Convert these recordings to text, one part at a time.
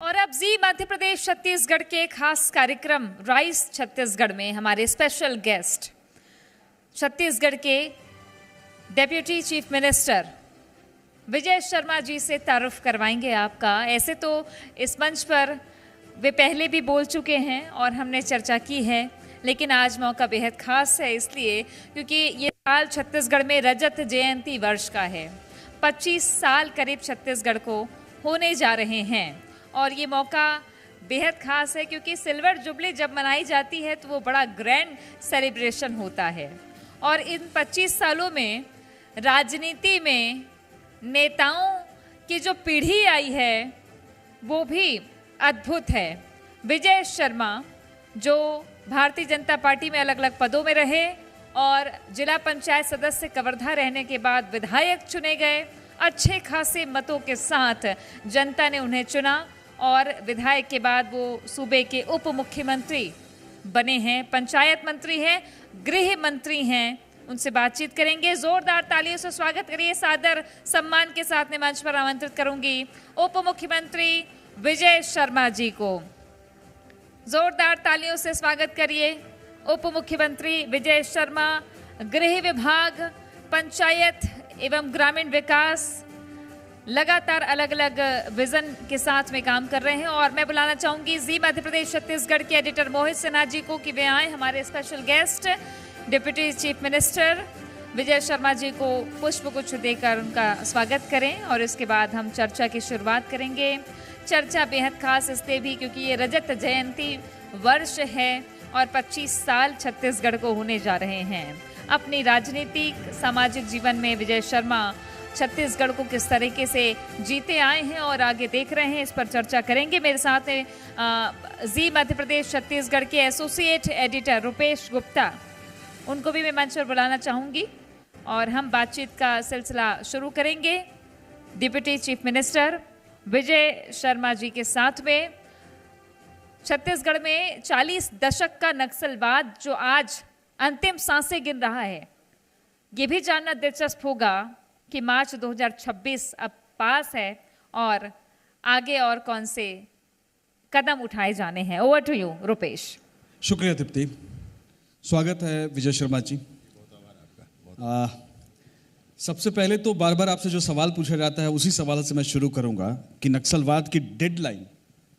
और अब जी मध्य प्रदेश छत्तीसगढ़ के खास कार्यक्रम राइस छत्तीसगढ़ में हमारे स्पेशल गेस्ट छत्तीसगढ़ के deputy chief minister Vijay Sharma जी से तारुफ करवाएंगे आपका। ऐसे तो इस मंच पर वे पहले भी बोल चुके हैं और हमने चर्चा की है, लेकिन आज मौका बेहद खास है इसलिए क्योंकि ये साल छत्तीसगढ़ में रजत जयंती वर्ष का है। 25 साल करीब छत्तीसगढ़ को होने जा रहे हैं और ये मौका बेहद खास है क्योंकि सिल्वर जुबली जब मनाई जाती है तो वो बड़ा ग्रैंड सेलिब्रेशन होता है। और इन 25 सालों में राजनीति में नेताओं की जो पीढ़ी आई है वो भी अद्भुत है। विजय शर्मा जो भारतीय जनता पार्टी में अलग अलग पदों में रहे और जिला पंचायत सदस्य कवर्धा रहने के बाद विधायक चुने गए। अच्छे खासे मतों के साथ जनता ने उन्हें चुना और विधायक के बाद वो सूबे के उप मुख्यमंत्री बने हैं, पंचायत मंत्री हैं, गृह मंत्री हैं। उनसे बातचीत करेंगे। जोरदार तालियों से स्वागत करिए। सादर सम्मान के साथ मैं मंच पर आमंत्रित करूंगी उप मुख्यमंत्री विजय शर्मा जी को। जोरदार तालियों से स्वागत करिए उप मुख्यमंत्री विजय शर्मा। गृह विभाग, पंचायत एवं ग्रामीण विकास लगातार अलग अलग विजन के साथ में काम कर रहे हैं और मैं बुलाना चाहूंगी जी मध्य प्रदेश छत्तीसगढ़ के एडिटर मोहित सिन्हा जी को कि वे आए हमारे special guest deputy chief minister Vijay Sharma ji को पुष्पगुच्छ देकर उनका स्वागत करें और इसके बाद हम चर्चा की शुरुआत करेंगे। चर्चा बेहद खास इसलिए भी क्योंकि ये रजत जयंती वर्ष है और 25 साल छत्तीसगढ़ को होने जा रहे हैं। अपनी राजनीतिक सामाजिक जीवन में विजय शर्मा छत्तीसगढ़ को किस तरीके से जीते आए हैं और आगे देख रहे हैं, इस पर चर्चा करेंगे। मेरे साथ हैं जी मध्य प्रदेश छत्तीसगढ़ के एसोसिएट एडिटर रुपेश गुप्ता, उनको भी मैं मंच पर बुलाना चाहूँगी और हम बातचीत का सिलसिला शुरू करेंगे deputy chief minister Vijay Sharma जी के साथ में। छत्तीसगढ़ में 40 दशक का नक्सलवाद जो आज अंतिम सांसें गिन रहा है, ये भी जानना दिलचस्प होगा कि मार्च 2026 अब पास है और आगे और कौन से कदम उठाए जाने हैं। Over to you Rupesh. शुक्रिया दीप्ति, स्वागत है विजय शर्मा जी। सबसे पहले तो बार बार आपसे जो सवाल पूछा जाता है उसी सवाल से मैं शुरू करूंगा कि नक्सलवाद की डेडलाइन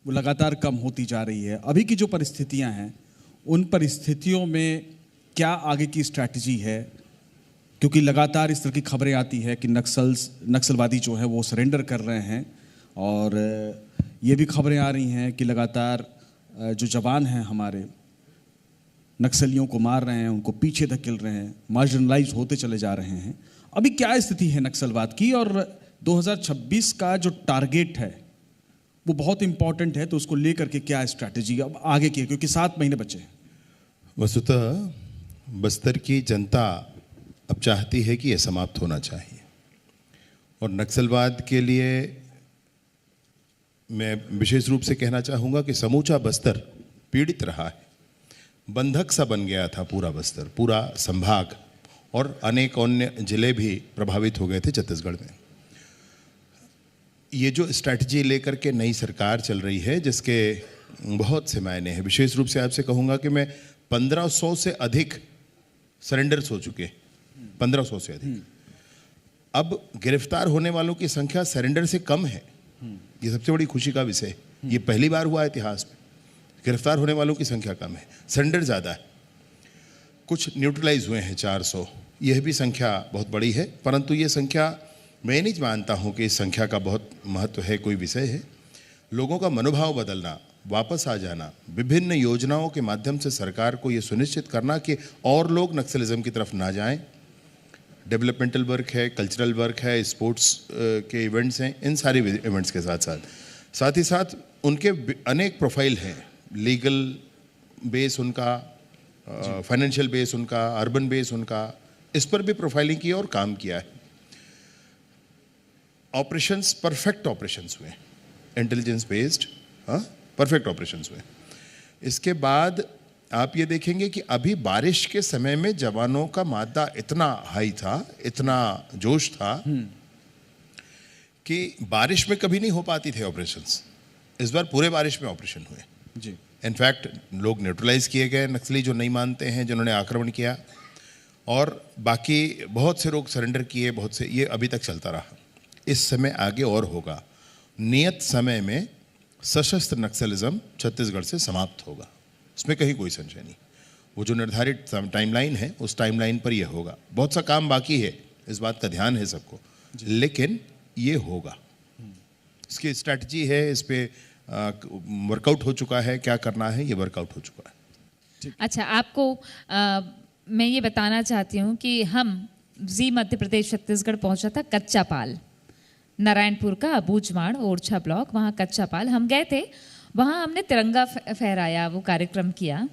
वो लगातार कम होती जा रही है। अभी की जो परिस्थितियां हैं उन परिस्थितियों में क्या आगे की स्ट्रैटेजी है, क्योंकि लगातार इस तरह की खबरें आती है कि नक्सलवादी जो है वो सरेंडर कर रहे हैं और ये भी खबरें आ रही हैं कि लगातार जो जवान हैं हमारे नक्सलियों को मार रहे हैं, उनको पीछे धकेल रहे हैं, मार्जिनलाइज होते चले जा रहे हैं। अभी क्या स्थिति है नक्सलवाद की और 2026 का जो टारगेट है वो बहुत इंपॉर्टेंट है, तो उसको लेकर के क्या स्ट्रैटेजी अब आगे की है, क्योंकि 7 महीने बचे हैं। वस्तुतः बस्तर की जनता अब चाहती है कि यह समाप्त होना चाहिए और नक्सलवाद के लिए मैं विशेष रूप से कहना चाहूँगा कि समूचा बस्तर पीड़ित रहा है। बंधक सा बन गया था पूरा बस्तर, पूरा संभाग और अनेक अन्य जिले भी प्रभावित हो गए थे छत्तीसगढ़ में। ये जो स्ट्रैटेजी लेकर के नई सरकार चल रही है जिसके बहुत से मायने हैं, विशेष रूप से आपसे कहूँगा कि मैं 1500 से अधिक सरेंडर्स हो चुके, 1500 से अधिक। अब गिरफ्तार होने वालों की संख्या सरेंडर से कम है, ये सबसे बड़ी खुशी का विषय है। ये पहली बार हुआ इतिहास में, गिरफ्तार होने वालों की संख्या कम है, सरेंडर ज़्यादा है। कुछ न्यूट्रलाइज हुए हैं 400, यह भी संख्या बहुत बड़ी है, परंतु ये संख्या मैं नहीं मानता हूँ कि इस संख्या का बहुत महत्व है, कोई विषय है। लोगों का मनोभाव बदलना, वापस आ जाना, विभिन्न योजनाओं के माध्यम से सरकार को ये सुनिश्चित करना कि और लोग नक्सलिज्म की तरफ ना जाएं। डेवलपमेंटल वर्क है, कल्चरल वर्क है, स्पोर्ट्स के इवेंट्स हैं, इन सारे इवेंट्स के साथ ही साथ उनके अनेक प्रोफाइल हैं, लीगल बेस उनका, फाइनेंशियल बेस उनका, अर्बन बेस उनका, इस पर भी प्रोफाइलिंग की और काम किया है। ऑपरेशंस परफेक्ट ऑपरेशंस हुए, इंटेलिजेंस बेस्ड परफेक्ट ऑपरेशंस हुए। इसके बाद आप ये देखेंगे कि अभी बारिश के समय में जवानों का मादा इतना हाई था, इतना जोश था कि बारिश में कभी नहीं हो पाती थे ऑपरेशंस। इस बार पूरे बारिश में ऑपरेशन हुए जी। इनफैक्ट लोग न्यूट्रलाइज किए गए, नक्सली जो नहीं मानते हैं, जिन्होंने आक्रमण किया, और बाकी बहुत से लोग सरेंडर किए, बहुत से, ये अभी तक चलता रहा। इस समय आगे और होगा। नियत समय में सशस्त्र नक्सलिज्म छत्तीसगढ़ से समाप्त होगा, इसमें कहीं कोई संशय नहीं। वो जो निर्धारित टाइमलाइन है उस टाइमलाइन पर यह होगा। बहुत सा काम बाकी है, इस बात का ध्यान है सबको, लेकिन ये होगा। इसकी स्ट्रैटेजी है, इस पे वर्कआउट हो चुका है, क्या करना है ये वर्कआउट हो चुका है। अच्छा, आपको मैं ये बताना चाहती हूँ कि हम जी मध्य प्रदेश छत्तीसगढ़ पहुंचा था कच्चा पाल, नारायणपुर का अबूझमाड़ ओरछा ब्लॉक, वहाँ कच्चा पाल हम गए थे। वहाँ हमने तिरंगा फहराया, वो कार्यक्रम किया।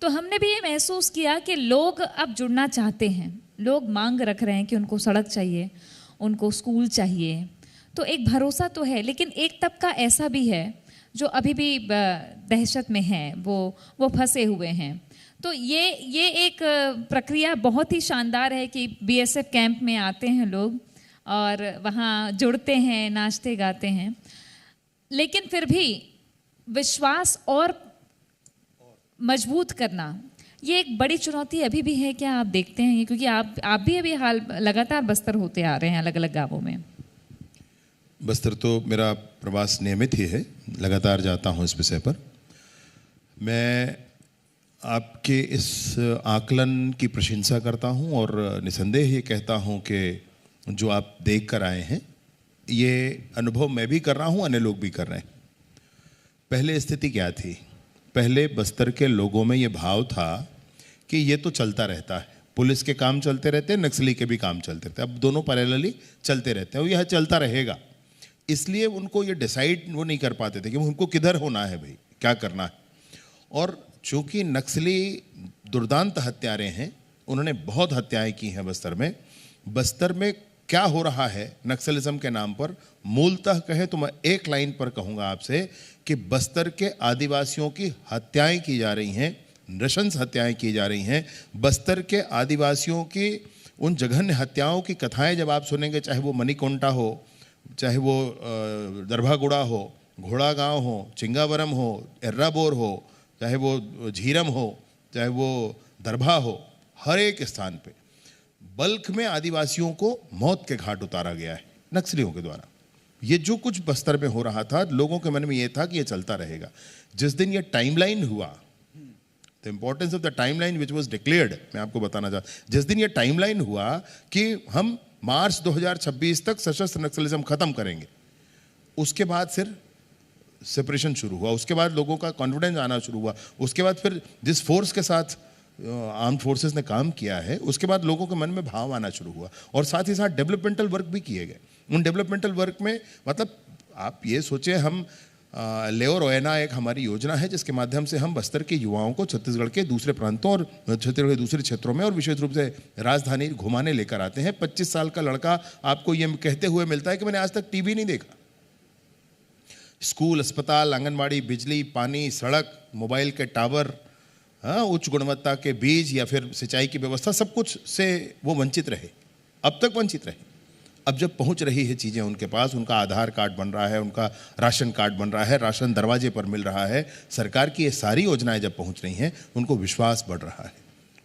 तो हमने भी ये महसूस किया कि लोग अब जुड़ना चाहते हैं, लोग मांग रख रहे हैं कि उनको सड़क चाहिए, उनको स्कूल चाहिए। तो एक भरोसा तो है, लेकिन एक तबका ऐसा भी है जो अभी भी दहशत में है, वो फंसे हुए हैं। तो ये एक प्रक्रिया बहुत ही शानदार है कि बीएसएफ कैंप में आते हैं लोग और वहाँ जुड़ते हैं, नाचते गाते हैं, लेकिन फिर भी विश्वास और मजबूत करना ये एक बड़ी चुनौती अभी भी है। क्या आप देखते हैं? क्योंकि आप भी अभी हाल लगातार बस्तर होते आ रहे हैं अलग अलग गांवों में। बस्तर तो मेरा प्रवास नियमित ही है, लगातार जाता हूँ इस विषय पर। मैं आपके इस आकलन की प्रशंसा करता हूँ और निसंदेह ये कहता हूँ कि जो आप देख कर आए हैं ये अनुभव मैं भी कर रहा हूँ, अन्य लोग भी कर रहे हैं। पहले स्थिति क्या थी? पहले बस्तर के लोगों में ये भाव था कि ये तो चलता रहता है, पुलिस के काम चलते रहते हैं, नक्सली के भी काम चलते रहते हैं, अब दोनों पैरेलली चलते रहते हैं और यह चलता रहेगा। इसलिए उनको ये डिसाइड वो नहीं कर पाते थे कि उनको किधर होना है, भाई क्या करना है। और चूंकि नक्सली दुर्दांत हत्यारे हैं, उन्होंने बहुत हत्याएं की हैं बस्तर में। बस्तर में क्या हो रहा है नक्सलिज्म के नाम पर, मूलतः कहें तो मैं एक लाइन पर कहूंगा आपसे कि बस्तर के आदिवासियों की हत्याएं की जा रही हैं, नृशंस हत्याएं की जा रही हैं। बस्तर के आदिवासियों की उन जघन्य हत्याओं की कथाएं जब आप सुनेंगे, चाहे वो मणिकोंटा हो, चाहे वो दरभागुड़ा हो, घोड़ा गांव हो, चिंगावरम हो, एर्राबोर हो, चाहे वो झीरम हो, चाहे वो दरभा हो, हर एक स्थान पे बल्क में आदिवासियों को मौत के घाट उतारा गया है नक्सलियों के द्वारा। ये जो कुछ बस्तर में हो रहा था, लोगों के मन में ये था कि ये चलता रहेगा। जिस दिन ये टाइमलाइन हुआ, the importance of the timeline which was declared, मैं आपको बताना चाहता, जिस दिन ये टाइमलाइन हुआ कि हम मार्च 2026 तक सशस्त्र नक्सलिज्म खत्म करेंगे, उसके बाद फिर सेपरेशन शुरू हुआ, उसके बाद लोगों का कॉन्फिडेंस आना शुरू हुआ, उसके बाद फिर जिस फोर्स के साथ आर्म फोर्सेस ने काम किया है, उसके बाद लोगों के मन में भाव आना शुरू हुआ और साथ ही साथ डेवलपमेंटल वर्क भी किए गए। उन डेवलपमेंटल वर्क में मतलब आप ये सोचें, हम लेओ रोयना एक हमारी योजना है जिसके माध्यम से हम बस्तर के युवाओं को छत्तीसगढ़ के दूसरे प्रांतों और छत्तीसगढ़ के दूसरे क्षेत्रों में और विशेष रूप से राजधानी घुमाने लेकर आते हैं। 25 साल का लड़का आपको ये कहते हुए मिलता है कि मैंने आज तक टीवी नहीं देखा। स्कूल, अस्पताल, आंगनबाड़ी, बिजली, पानी, सड़क, मोबाइल के टावर, उच्च गुणवत्ता के बीज या फिर सिंचाई की व्यवस्था, सब कुछ से वो वंचित रहे, अब तक वंचित रहे। अब जब पहुंच रही है चीज़ें उनके पास, उनका आधार कार्ड बन रहा है, उनका राशन कार्ड बन रहा है, राशन दरवाजे पर मिल रहा है, सरकार की ये सारी योजनाएं जब पहुंच रही हैं, उनको विश्वास बढ़ रहा है।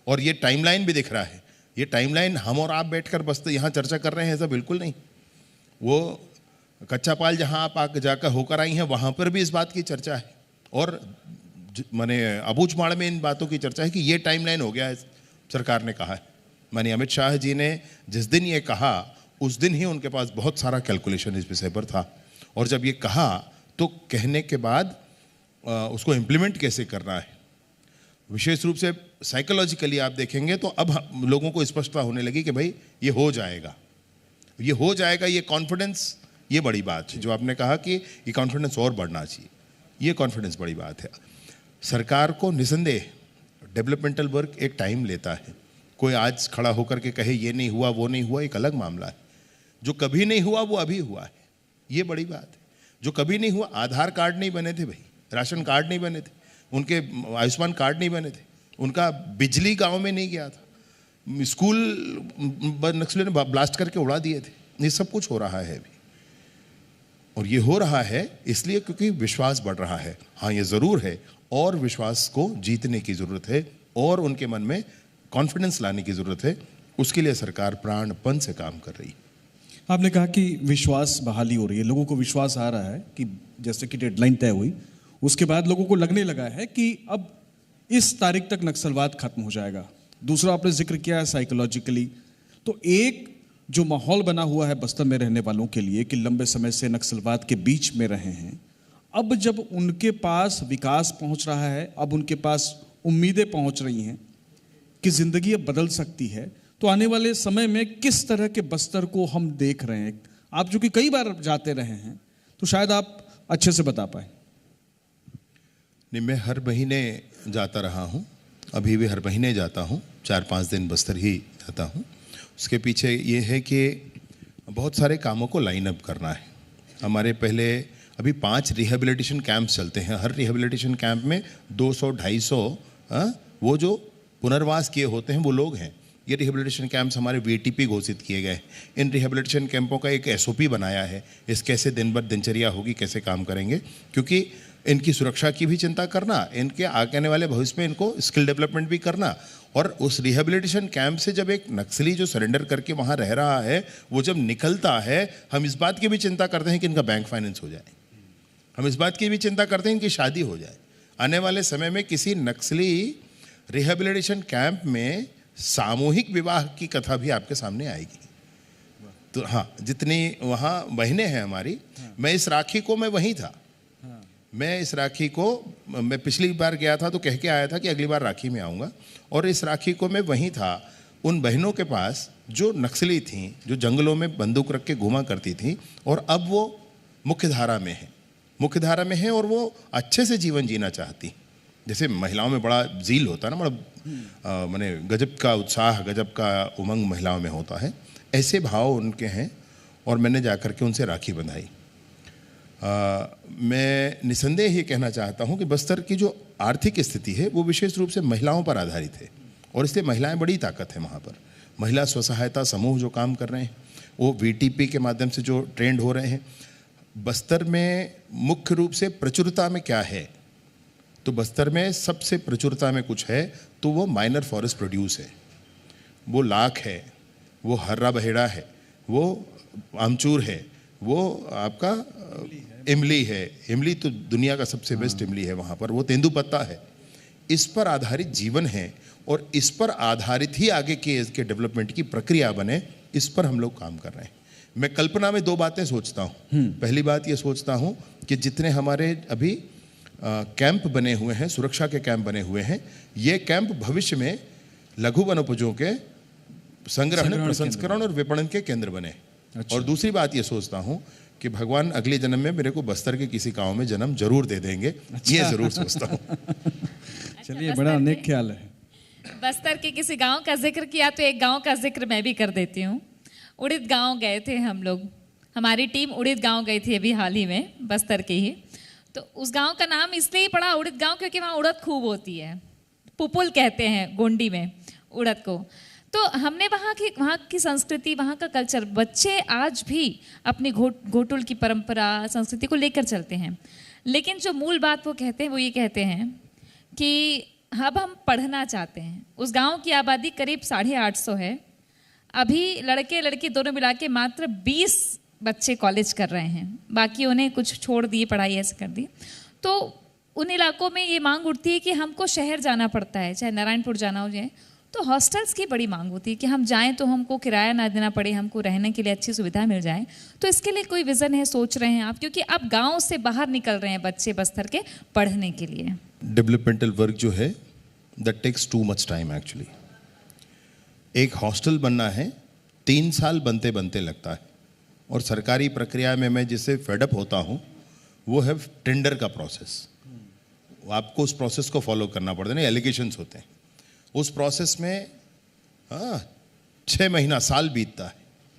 और ये टाइमलाइन भी दिख रहा है। ये टाइमलाइन हम और आप बैठकर बस यहाँ चर्चा कर रहे हैं ऐसा बिल्कुल नहीं। वो कच्चा पाल जहाँ आप आकर जाकर होकर आई हैं, वहाँ पर भी इस बात की चर्चा है और माने अबूझमाड़ में इन बातों की चर्चा है कि ये टाइमलाइन हो गया है, सरकार ने कहा है। माने अमित शाह जी ने जिस दिन ये कहा, उस दिन ही उनके पास बहुत सारा कैलकुलेशन इस विषय पर था और जब ये कहा तो कहने के बाद उसको इम्प्लीमेंट कैसे करना है, विशेष रूप से साइकोलॉजिकली आप देखेंगे तो अब लोगों को स्पष्टता होने लगी कि भाई ये हो जाएगा, ये हो जाएगा। ये कॉन्फिडेंस, ये बड़ी बात है जो आपने कहा कि ये कॉन्फिडेंस और बढ़ना चाहिए, ये कॉन्फिडेंस बड़ी बात है। सरकार को निसंदेह डेवलपमेंटल वर्क एक टाइम लेता है। कोई आज खड़ा होकर के कहे ये नहीं हुआ, वो नहीं हुआ, एक अलग मामला है। जो कभी नहीं हुआ वो अभी हुआ है, ये बड़ी बात है। जो कभी नहीं हुआ, आधार कार्ड नहीं बने थे भाई, राशन कार्ड नहीं बने थे, उनके आयुष्मान कार्ड नहीं बने थे, उनका बिजली गांव में नहीं गया था, स्कूल नक्सलियों ने ब्लास्ट करके उड़ा दिए थे, ये सब कुछ हो रहा है अभी। और ये हो रहा है इसलिए क्योंकि विश्वास बढ़ रहा है। हाँ, ये ज़रूर है और विश्वास को जीतने की ज़रूरत है और उनके मन में कॉन्फिडेंस लाने की ज़रूरत है। उसके लिए सरकार प्राणपण से काम कर रही है। आपने कहा कि विश्वास बहाली हो रही है, लोगों को विश्वास आ रहा है कि जैसे कि डेडलाइन तय हुई उसके बाद लोगों को लगने लगा है कि अब इस तारीख तक नक्सलवाद खत्म हो जाएगा। दूसरा आपने जिक्र किया है साइकोलॉजिकली, तो एक जो माहौल बना हुआ है बस्तर में रहने वालों के लिए कि लंबे समय से नक्सलवाद के बीच में रहे हैं, अब जब उनके पास विकास पहुंच रहा है, अब उनके पास उम्मीदें पहुंच रही हैं कि जिंदगी अब बदल सकती है, तो आने वाले समय में किस तरह के बस्तर को हम देख रहे हैं? आप जो कि कई बार जाते रहे हैं तो शायद आप अच्छे से बता पाए। नहीं, मैं हर महीने जाता रहा हूँ, अभी भी हर महीने जाता हूँ, 4-5 दिन बस्तर ही जाता हूँ। उसके पीछे ये है कि बहुत सारे कामों को लाइन अप करना है। हमारे पहले अभी 5 रिहेबिलिटेशन कैंप चलते हैं। हर रिहेबिलिटेशन कैंप में 200-250 वो जो पुनर्वास किए होते हैं वो लोग हैं। ये रिहेबिलिटेशन कैंप्स हमारे वीटीपी घोषित किए गए। इन रिहेबिलिटेशन कैंपों का एक एसओपी बनाया है, इस कैसे दिन भर दिनचर्या होगी, कैसे काम करेंगे, क्योंकि इनकी सुरक्षा की भी चिंता करना, इनके आगे आने वाले भविष्य में इनको स्किल डेवलपमेंट भी करना। और उस रिहेबिलिटेशन कैंप से जब एक नक्सली जो सरेंडर करके वहाँ रह रहा है वो जब निकलता है, हम इस बात की भी चिंता करते हैं कि इनका बैंक फाइनेंस हो जाए, हम इस बात की भी चिंता करते हैं इनकी शादी हो जाए। आने वाले समय में किसी नक्सली रिहेबिलिटेशन कैंप में सामूहिक विवाह की कथा भी आपके सामने आएगी। तो हाँ, जितनी वहाँ बहनें हैं हमारी, मैं इस राखी को मैं वहीं था, मैं इस राखी को मैं पिछली बार गया था तो कह के आया था कि अगली बार राखी में आऊँगा, और इस राखी को मैं वहीं था उन बहनों के पास जो नक्सली थीं, जो जंगलों में बंदूक रख के घुमा करती थीं और अब वो मुख्य धारा में है और वो अच्छे से जीवन जीना चाहती। जैसे महिलाओं में बड़ा जील होता है ना, बड़ा माने गजब का उत्साह, गजब का उमंग महिलाओं में होता है, ऐसे भाव उनके हैं। और मैंने जाकर के उनसे राखी बंधाई। मैं निसंदेह ये कहना चाहता हूँ कि बस्तर की जो आर्थिक स्थिति है वो विशेष रूप से महिलाओं पर आधारित है और इसलिए महिलाएं बड़ी ताकत है वहाँ पर। महिला स्वसहायता समूह जो काम कर रहे हैं, वो वीटीपी के माध्यम से जो ट्रेंड हो रहे हैं। बस्तर में मुख्य रूप से प्रचुरता में क्या है, तो बस्तर में सबसे प्रचुरता में कुछ है तो वो माइनर फॉरेस्ट प्रोड्यूस है, वो लाख है, वो हर्रा बहेड़ा है, वो आमचूर है, वो आपका इमली है। इमली तो दुनिया का सबसे बेस्ट इमली है वहाँ पर, वो तेंदुपत्ता है। इस पर आधारित जीवन है और इस पर आधारित ही आगे के इसके डेवलपमेंट की प्रक्रिया बने, इस पर हम लोग काम कर रहे हैं। मैं कल्पना में 2 बातें सोचता हूँ। पहली बात ये सोचता हूँ कि जितने हमारे अभी कैंप बने हुए हैं, सुरक्षा के कैंप बने हुए हैं, ये कैंप भविष्य में लघु वनोपजों के संग्रहण, प्रसंस्करण और विपणन के केंद्र बने। अच्छा। और दूसरी बात ये सोचता हूँ कि भगवान अगले जन्म में मेरे को बस्तर के किसी गांव में जन्म जरूर दे देंगे। अच्छा। ये जरूर सोचता हूँ। चलिए, बड़ा नेक ख्याल है। बस्तर के किसी गांव का जिक्र किया तो एक गांव का जिक्र मैं भी कर देती हूँ। उड़िद गांव गए थे हम लोग, हमारी टीम उड़िद गांव गई थी अभी हाल ही में, बस्तर के ही। तो उस गांव का नाम इसलिए पड़ा उड़िद गांव क्योंकि वहाँ उड़द खूब होती है, पुपुल कहते हैं गोंडी में उड़द को। तो हमने वहाँ की संस्कृति, वहाँ का कल्चर, बच्चे आज भी अपनी घोटुल की परंपरा, संस्कृति को लेकर चलते हैं। लेकिन जो मूल बात वो कहते हैं वो ये कहते हैं कि अब हम पढ़ना चाहते हैं। उस गांव की आबादी करीब 850 है। अभी लड़के लड़की दोनों मिला के मात्र 20 बच्चे कॉलेज कर रहे हैं, बाकी उन्हें कुछ छोड़ दिए, पढ़ाई ऐसे कर दी। तो उन इलाकों में ये मांग उठती है कि हमको शहर जाना पड़ता है, चाहे नारायणपुर जाना हो जाए, तो हॉस्टल्स की बड़ी मांग होती है कि हम जाएं तो हमको किराया ना देना पड़े, हमको रहने के लिए अच्छी सुविधा मिल जाए। तो इसके लिए कोई विज़न है, सोच रहे हैं आप? क्योंकि अब गांव से बाहर निकल रहे हैं बच्चे बस्तर के पढ़ने के लिए। डेवलपमेंटल वर्क जो है that takes too much time actually. एक हॉस्टल बनना है 3 साल बनते बनते लगता है, और सरकारी प्रक्रिया में मैं जिससे फेडअप होता हूँ वो है टेंडर का प्रोसेस। आपको उस प्रोसेस को फॉलो करना पड़ता है ना, एलिगेशंस होते हैं उस प्रोसेस में। 6 महीना साल बीतता है,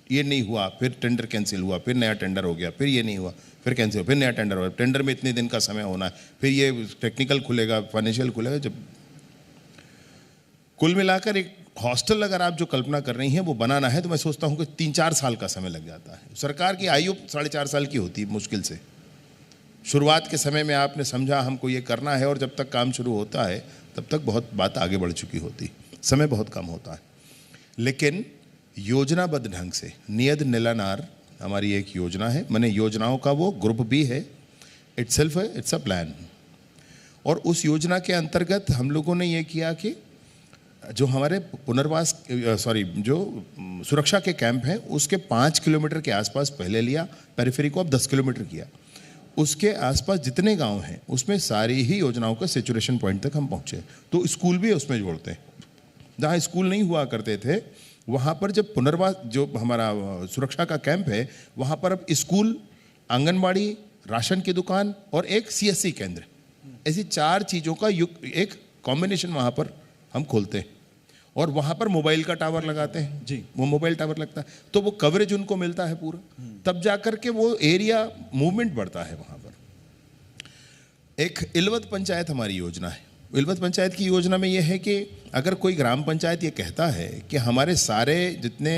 ये नहीं हुआ, फिर टेंडर कैंसिल हुआ, फिर नया टेंडर हो गया, फिर ये नहीं हुआ, फिर कैंसिल, फिर नया टेंडर हुआ, टेंडर में इतने दिन का समय होना है, फिर ये टेक्निकल खुलेगा, फाइनेंशियल खुलेगा। जब कुल मिलाकर एक हॉस्टल अगर आप जो कल्पना कर रही हैं वो बनाना है तो मैं सोचता हूं कि 3-4 साल का समय लग जाता है। सरकार की आयु 4.5 साल की होती है मुश्किल से। शुरुआत के समय में आपने समझा हमको ये करना है और जब तक काम शुरू होता है तब तक बहुत बात आगे बढ़ चुकी होती, समय बहुत कम होता है। लेकिन योजनाबद्ध ढंग से नियत निलानार हमारी एक योजना है, मैंने योजनाओं का वो ग्रुप भी है, इटसेल्फ है, इट्स अ प्लान। और उस योजना के अंतर्गत हम लोगों ने ये किया कि जो हमारे जो सुरक्षा के कैंप हैं उसके 5 किलोमीटर के आसपास पहले लिया, पेरिफेरी को अब 10 किलोमीटर किया। उसके आसपास जितने गांव हैं उसमें सारी ही योजनाओं का सेचुरेशन पॉइंट तक हम पहुंचे। तो स्कूल भी उसमें जोड़ते हैं। जहाँ स्कूल नहीं हुआ करते थे वहाँ पर जब पुनर्वास जो हमारा सुरक्षा का कैंप है वहाँ पर अब स्कूल, आंगनबाड़ी, राशन की दुकान और एक CSC केंद्र, ऐसी 4 चीज़ों का एक कॉम्बिनेशन वहाँ पर हम खोलते हैं। और वहाँ पर मोबाइल का टावर लगाते हैं जी, वो मोबाइल टावर लगता है तो वो कवरेज उनको मिलता है पूरा, तब जाकर के वो एरिया मूवमेंट बढ़ता है वहाँ पर। एक इलवत पंचायत हमारी योजना है। इलवत पंचायत की योजना में ये है कि अगर कोई ग्राम पंचायत ये कहता है कि हमारे सारे जितने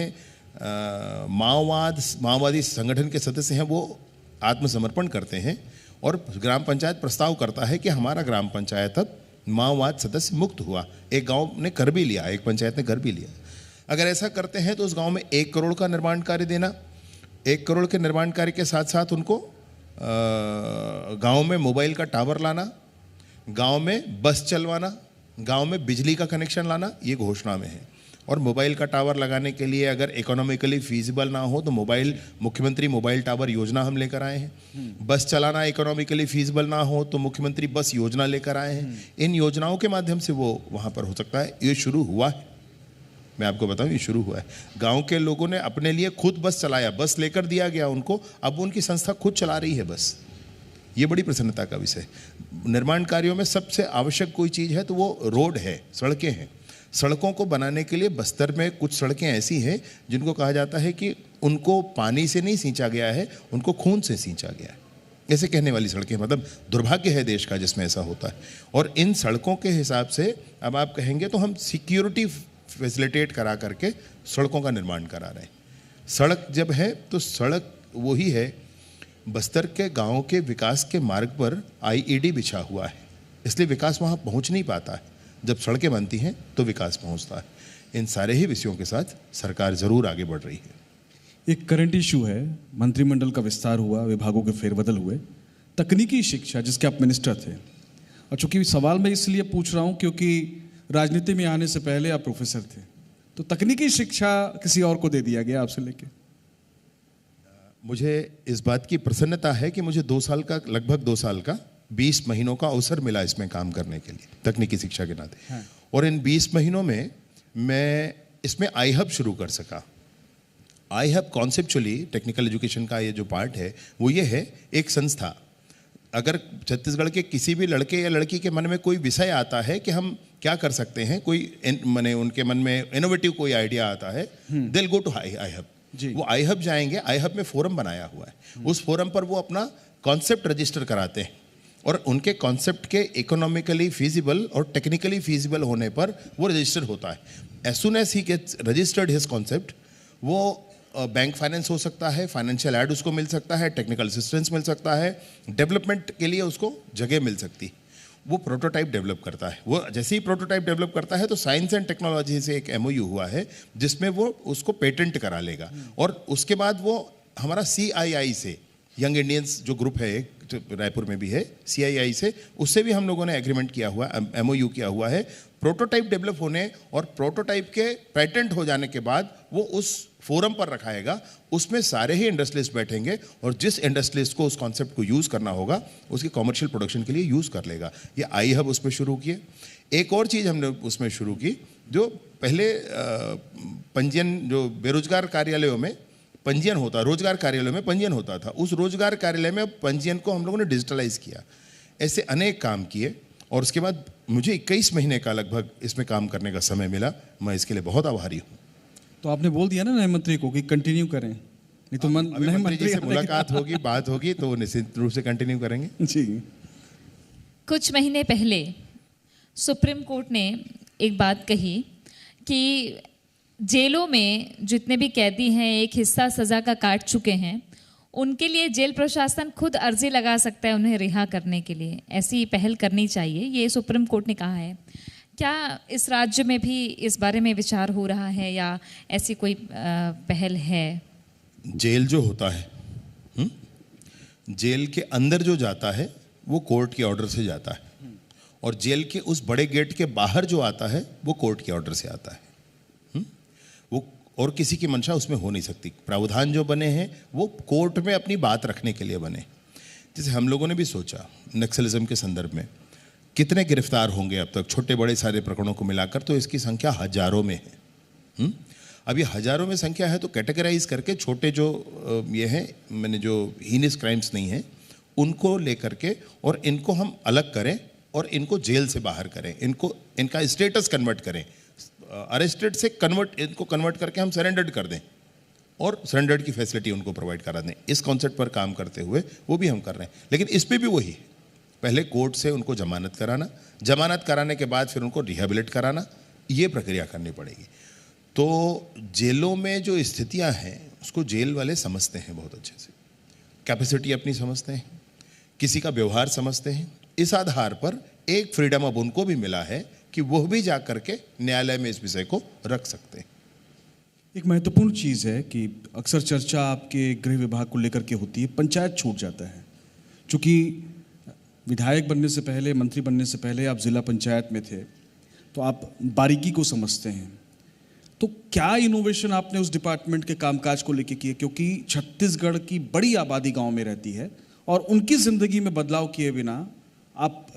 माओवादी संगठन के सदस्य हैं वो आत्मसमर्पण करते हैं और ग्राम पंचायत प्रस्ताव करता है कि हमारा ग्राम पंचायत अब माओवाद सदस्य मुक्त हुआ, एक गांव ने कर भी लिया, एक पंचायत ने कर भी लिया। अगर ऐसा करते हैं तो उस गांव में 1 करोड़ का निर्माण कार्य देना, 1 करोड़ के निर्माण कार्य के साथ साथ उनको गांव में मोबाइल का टावर लाना, गांव में बस चलवाना, गांव में बिजली का कनेक्शन लाना, ये घोषणा में है। और मोबाइल का टावर लगाने के लिए अगर इकोनॉमिकली फीजिबल ना हो तो मुख्यमंत्री मोबाइल टावर योजना हम लेकर आए हैं। बस चलाना इकोनॉमिकली फीजिबल ना हो तो मुख्यमंत्री बस योजना लेकर आए हैं। इन योजनाओं के माध्यम से वो वहाँ पर हो सकता है। ये शुरू हुआ है, मैं आपको बताऊं, ये शुरू हुआ है। गांव के लोगों ने अपने लिए खुद बस चलाया, बस लेकर दिया गया उनको, अब उनकी संस्था खुद चला रही है बस। ये बड़ी प्रसन्नता का विषय। निर्माण कार्यों में सबसे आवश्यक कोई चीज़ है तो वो रोड है, सड़कें हैं। सड़कों को बनाने के लिए बस्तर में कुछ सड़कें ऐसी हैं जिनको कहा जाता है कि उनको पानी से नहीं सींचा गया है, उनको खून से सींचा गया है, ऐसे कहने वाली सड़कें। मतलब दुर्भाग्य है देश का जिसमें ऐसा होता है। और इन सड़कों के हिसाब से अब आप कहेंगे तो हम सिक्योरिटी फैसिलिटेट करा करके सड़कों का निर्माण करा रहे हैं। सड़क जब है तो सड़क वही है, बस्तर के गाँव के विकास के मार्ग पर IED बिछा हुआ है, इसलिए विकास वहाँ पहुँच नहीं पाता है। जब सड़कें बनती हैं तो विकास पहुंचता है। इन सारे ही विषयों के साथ सरकार जरूर आगे बढ़ रही है। एक करंट इशू है, मंत्रिमंडल का विस्तार हुआ, विभागों के फेरबदल हुए, तकनीकी शिक्षा जिसके आप मिनिस्टर थे, और चूंकि सवाल मैं इसलिए पूछ रहा हूं क्योंकि राजनीति में आने से पहले आप प्रोफेसर थे, तो तकनीकी शिक्षा किसी और को दे दिया गया आपसे लेके। मुझे इस बात की प्रसन्नता है कि मुझे लगभग 2 साल का 20 महीनों का अवसर मिला इसमें काम करने के लिए तकनीकी शिक्षा के नाते। हाँ। और इन 20 महीनों में मैं इसमें iHub शुरू कर सका। iHub कॉन्सेप्चुअली टेक्निकल एजुकेशन का ये जो पार्ट है वो ये है, एक संस्था, अगर छत्तीसगढ़ के किसी भी लड़के या लड़की के मन में कोई विषय आता है कि हम क्या कर सकते हैं, कोई माने उनके मन में इनोवेटिव कोई आइडिया आता है, दिल गो टू iHub। वो iHub जाएंगे, iHub में फोरम बनाया हुआ है, उस फोरम पर वो अपना कॉन्सेप्ट रजिस्टर कराते हैं और उनके कॉन्सेप्ट के इकोनॉमिकली फीजिबल और टेक्निकली फीजिबल होने पर वो रजिस्टर होता है। As soon as he gets registered his concept, वो बैंक फाइनेंस हो सकता है, फाइनेंशियल एड उसको मिल सकता है, टेक्निकल असिस्टेंस मिल सकता है, डेवलपमेंट के लिए उसको जगह मिल सकती है। वो प्रोटोटाइप डेवलप करता है। वो जैसे ही प्रोटोटाइप डेवलप करता है तो साइंस एंड टेक्नोलॉजी से एक MOU हुआ है जिसमें वो उसको पेटेंट करा लेगा। और उसके बाद वो हमारा CII से, यंग इंडियंस जो ग्रुप है रायपुर में भी है, CII से, उससे भी हम लोगों ने एग्रीमेंट किया हुआ, MOU किया हुआ है। प्रोटोटाइप डेवलप होने और प्रोटोटाइप के पेटेंट हो जाने के बाद वो उस फोरम पर रखाएगा, उसमें सारे ही इंडस्ट्रियलिस्ट बैठेंगे और जिस इंडस्ट्रियलिस्ट को उस कॉन्सेप्ट को यूज़ करना होगा उसकी कॉमर्शियल प्रोडक्शन के लिए यूज़ कर लेगा। ये iHub उसमें शुरू किए। एक और चीज़ हमने उसमें शुरू की, जो पहले पंजीयन, जो बेरोजगार कार्यालयों में पंजीयन होता, रोजगार कार्यालय में पंजीयन होता था, उस रोजगार कार्यालय में पंजीयन को हम लोगों ने डिजिटलाइज किया। ऐसे अनेक काम किए और उसके बाद मुझे 21 महीने का लगभग इसमें काम करने का समय मिला। मैं इसके लिए बहुत आभारी हूँ। तो आपने बोल दिया ना नए मंत्री को कि कंटिन्यू करें, नहीं तो नए मंत्री से मुलाकात होगी, बात होगी तो निश्चित रूप से कंटिन्यू करेंगे जी। कुछ महीने पहले सुप्रीम कोर्ट ने एक बात कही कि जेलों में जितने भी कैदी हैं एक हिस्सा सज़ा का काट चुके हैं, उनके लिए जेल प्रशासन खुद अर्जी लगा सकता है उन्हें रिहा करने के लिए। ऐसी पहल करनी चाहिए, ये सुप्रीम कोर्ट ने कहा है। क्या इस राज्य में भी इस बारे में विचार हो रहा है या ऐसी कोई पहल है? जेल जो होता है, जेल के अंदर जो जाता है वो कोर्ट के ऑर्डर से जाता है, और जेल के उस बड़े गेट के बाहर जो आता है वो कोर्ट के ऑर्डर से आता है। वो और किसी की मंशा उसमें हो नहीं सकती। प्रावधान जो बने हैं वो कोर्ट में अपनी बात रखने के लिए बने। जैसे हम लोगों ने भी सोचा नक्सलिज्म के संदर्भ में कितने गिरफ्तार होंगे अब तक, छोटे बड़े सारे प्रकरणों को मिलाकर तो इसकी संख्या हजारों में है। अब ये हजारों में संख्या है तो कैटेगराइज करके छोटे जो ये हैं, मैंने जो हीनियस क्राइम्स नहीं हैं उनको लेकर के और इनको हम अलग करें और इनको जेल से बाहर करें, इनका स्टेटस कन्वर्ट करें, अरेस्टेड से इनको कन्वर्ट करके हम सरेंडर्ड कर दें और सरेंडर्ड की फैसिलिटी उनको प्रोवाइड करा दें। इस कॉन्सेप्ट पर काम करते हुए वो भी हम कर रहे हैं। लेकिन इस पर भी वही है, पहले कोर्ट से उनको जमानत कराना, जमानत कराने के बाद फिर उनको रिहेबिलिट कराना, ये प्रक्रिया करनी पड़ेगी। तो जेलों में जो स्थितियां हैं उसको जेल वाले समझते हैं बहुत अच्छे से, कैपेसिटी अपनी समझते हैं, किसी का व्यवहार समझते हैं। इस आधार पर एक फ्रीडम अब उनको भी मिला है कि वह भी जा करके न्यायालय में इस विषय को रख सकते हैं। एक महत्वपूर्ण चीज़ है कि अक्सर चर्चा आपके गृह विभाग को लेकर के होती है, पंचायत छूट जाता है। चूँकि विधायक बनने से पहले, मंत्री बनने से पहले आप जिला पंचायत में थे, तो आप बारीकी को समझते हैं। तो क्या इनोवेशन आपने उस डिपार्टमेंट के कामकाज को लेकर किए? क्योंकि छत्तीसगढ़ की बड़ी आबादी गांव में रहती है और उनकी ज़िंदगी में बदलाव किए बिना आप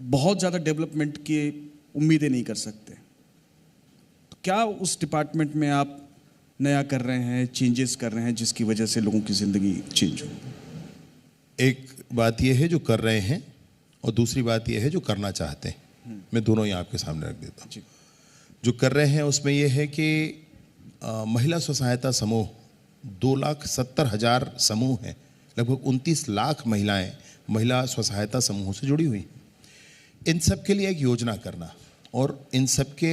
बहुत ज़्यादा डेवलपमेंट की उम्मीदें नहीं कर सकते। तो क्या उस डिपार्टमेंट में आप नया कर रहे हैं, चेंजेस कर रहे हैं, जिसकी वजह से लोगों की ज़िंदगी चेंज हो? एक बात यह है जो कर रहे हैं और दूसरी बात यह है जो करना चाहते हैं। मैं दोनों ही आपके सामने रख देता हूँ। जो कर रहे हैं उसमें यह है कि महिला स्व सहायता समूह 2,70,000 समूह हैं, लगभग 29 लाख महिलाएं महिला स्व सहायता समूहों से जुड़ी हुई। इन सब के लिए एक योजना करना और इन सब के